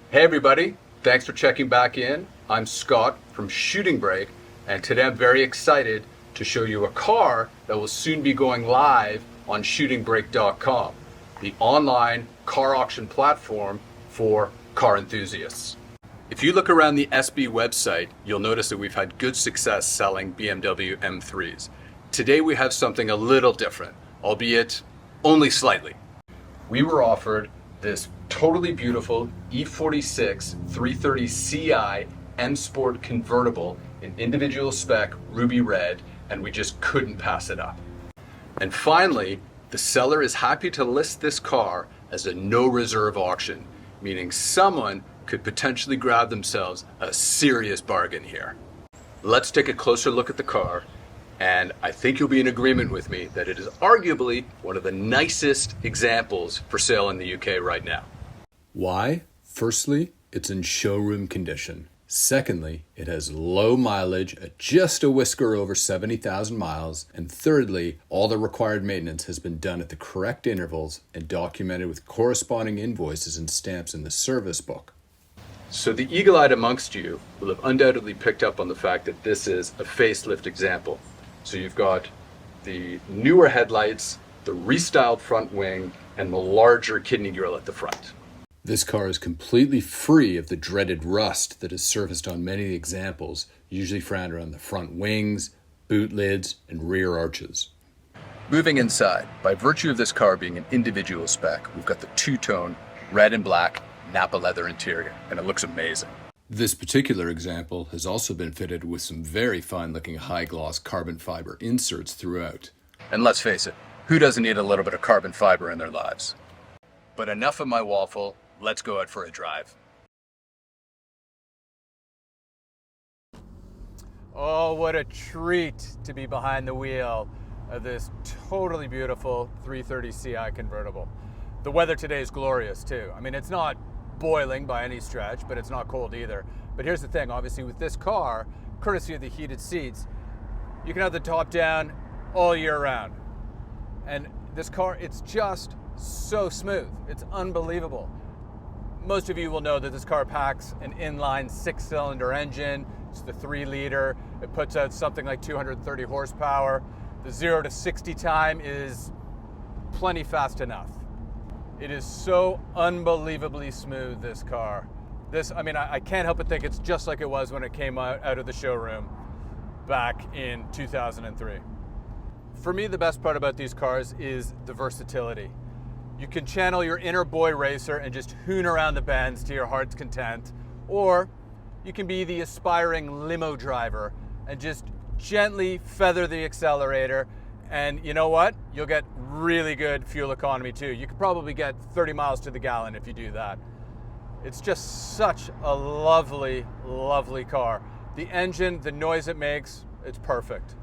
Hey everybody, thanks for checking back in. I'm Scott from Shooting Brake, and today I'm very excited to show you a car that will soon be going live on shootingbrake.com, the online car auction platform for car enthusiasts. If you look around the SB website, you'll notice that we've had good success selling BMW M3s. Today we have something a little different, albeit only slightly. We were offered this totally beautiful E46 330 Ci M Sport convertible in individual spec ruby red, and we just couldn't pass it up. And finally, the seller is happy to list this car as a no reserve auction, meaning someone could potentially grab themselves a serious bargain here. Let's take a closer look at the car, and I think you'll be in agreement with me that it is arguably one of the nicest examples for sale in the UK right now. Why? Firstly, it's in showroom condition. Secondly, it has low mileage at just a whisker over 70,000 miles. And thirdly, all the required maintenance has been done at the correct intervals and documented with corresponding invoices and stamps in the service book. So the eagle-eyed amongst you will have undoubtedly picked up on the fact that this is a facelift example. So you've got the newer headlights, the restyled front wing, and the larger kidney grille at the front. This car is completely free of the dreaded rust that is surfaced on many examples, usually found around the front wings, boot lids, and rear arches. Moving inside, by virtue of this car being an individual spec, we've got the two-tone red and black Napa leather interior, and it looks amazing. This particular example has also been fitted with some very fine-looking high-gloss carbon fiber inserts throughout. And let's face it, who doesn't need a little bit of carbon fiber in their lives? But enough of my waffle, let's go out for a drive. Oh, what a treat to be behind the wheel of this totally beautiful 330 Ci convertible. The weather today is glorious too. I mean, it's not boiling by any stretch, but it's not cold either. But here's the thing, obviously with this car, courtesy of the heated seats, you can have the top down all year round. And this car, it's just so smooth. It's unbelievable. Most of you will know that this car packs an inline 6-cylinder engine. It's the 3-liter. It puts out something like 230 horsepower. The 0 to 60 time is plenty fast enough. It is so unbelievably smooth, this car. I can't help but think it's just like it was when it came out of the showroom back in 2003. For me, the best part about these cars is the versatility. You can channel your inner boy racer and just hoon around the bends to your heart's content, or you can be the aspiring limo driver and just gently feather the accelerator. And you know what? You'll get really good fuel economy too. You could probably get 30 miles to the gallon if you do that. It's just such a lovely, lovely car. The engine, the noise it makes, it's perfect.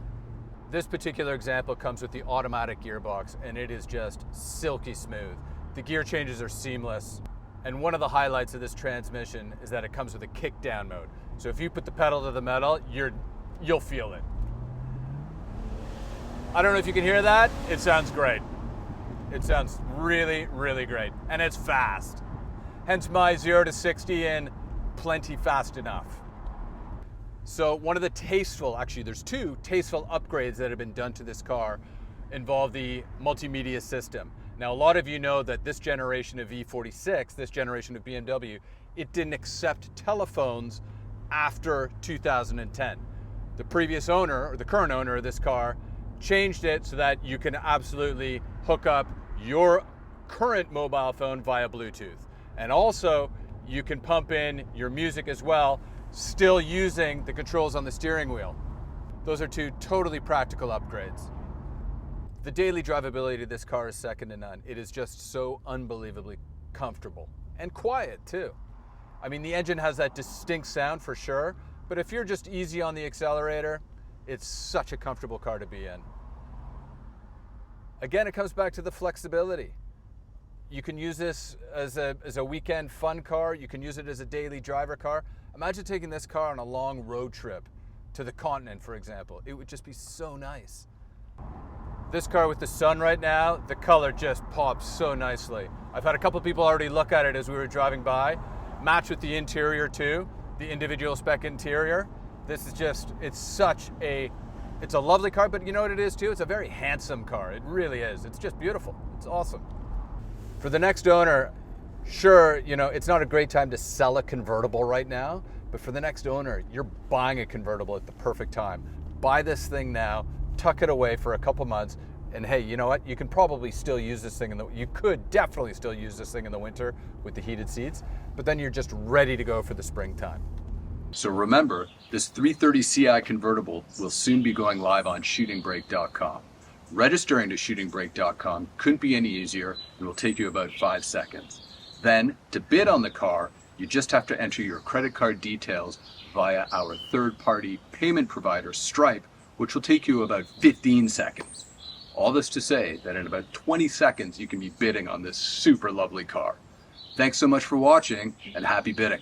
This particular example comes with the automatic gearbox, and it is just silky smooth. The gear changes are seamless. And one of the highlights of this transmission is that it comes with a kick down mode. So if you put the pedal to the metal, you'll feel it. I don't know if you can hear that. It sounds great. It sounds really, really great. And it's fast. Hence my 0 to 60 in plenty fast enough. So one of the there's two tasteful upgrades that have been done to this car involve the multimedia system. Now, a lot of you know that this generation of E46, this generation of BMW, it didn't accept telephones after 2010. The previous owner, or the current owner of this car, changed it so that you can absolutely hook up your current mobile phone via Bluetooth. And also, you can pump in your music as well, still using the controls on the steering wheel. Those are two totally practical upgrades. The daily drivability of this car is second to none. It is just so unbelievably comfortable and quiet too. I mean, the engine has that distinct sound for sure, but if you're just easy on the accelerator, it's such a comfortable car to be in. Again, it comes back to the flexibility. You can use this as a weekend fun car. You can use it as a daily driver car. Imagine taking this car on a long road trip to the continent, for example. It would just be so nice. This car with the sun right now, the color just pops so nicely. I've had a couple people already look at it as we were driving by. Match with the interior too, the individual spec interior. This is just, it's a lovely car, but you know what it is too? It's a very handsome car. It really is. It's just beautiful. It's awesome. For the next owner, sure, you know, it's not a great time to sell a convertible right now, but for the next owner, you're buying a convertible at the perfect time. Buy this thing now, tuck it away for a couple months, and hey, you know what? You can probably still use this thing you could definitely still use this thing in the winter with the heated seats, but then you're just ready to go for the springtime. So remember, this 330 Ci convertible will soon be going live on shootingbrake.com. Registering to shootingbrake.com couldn't be any easier and will take you about 5 seconds. Then, to bid on the car, you just have to enter your credit card details via our third-party payment provider, Stripe, which will take you about 15 seconds. All this to say that in about 20 seconds you can be bidding on this super lovely car. Thanks so much for watching, and happy bidding.